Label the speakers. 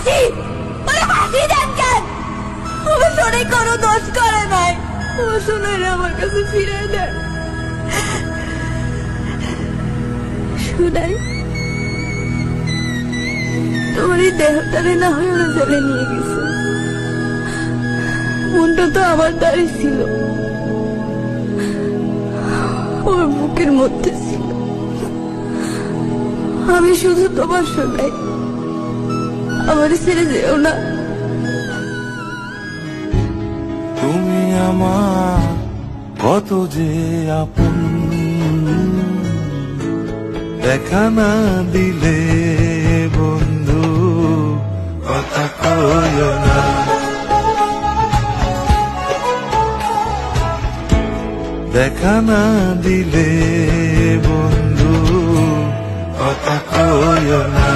Speaker 1: ফাঁসি, ওরে ফাঁসি দেন কেন? আমার সোনাই কোনো দোষ করে নাই, আমার সোনাইরা আমার কাছে ফিরে দেন। সোনাই, তোমার এই দেহটারে না হয়ে ওরা জেলে নিয়ে গেছে, মনটা তো আমার দ্বারে ছিল, ওর বুকের মধ্যে ছিল। আমি শুধু তোমার সোনাই, আমার ছেড়ে যেও না।
Speaker 2: তুমি আমার কত যে আপন, দেখা না দিলে বন্ধু কথা কইও না। দেখা না দিলে বন্ধু কথা কইও না।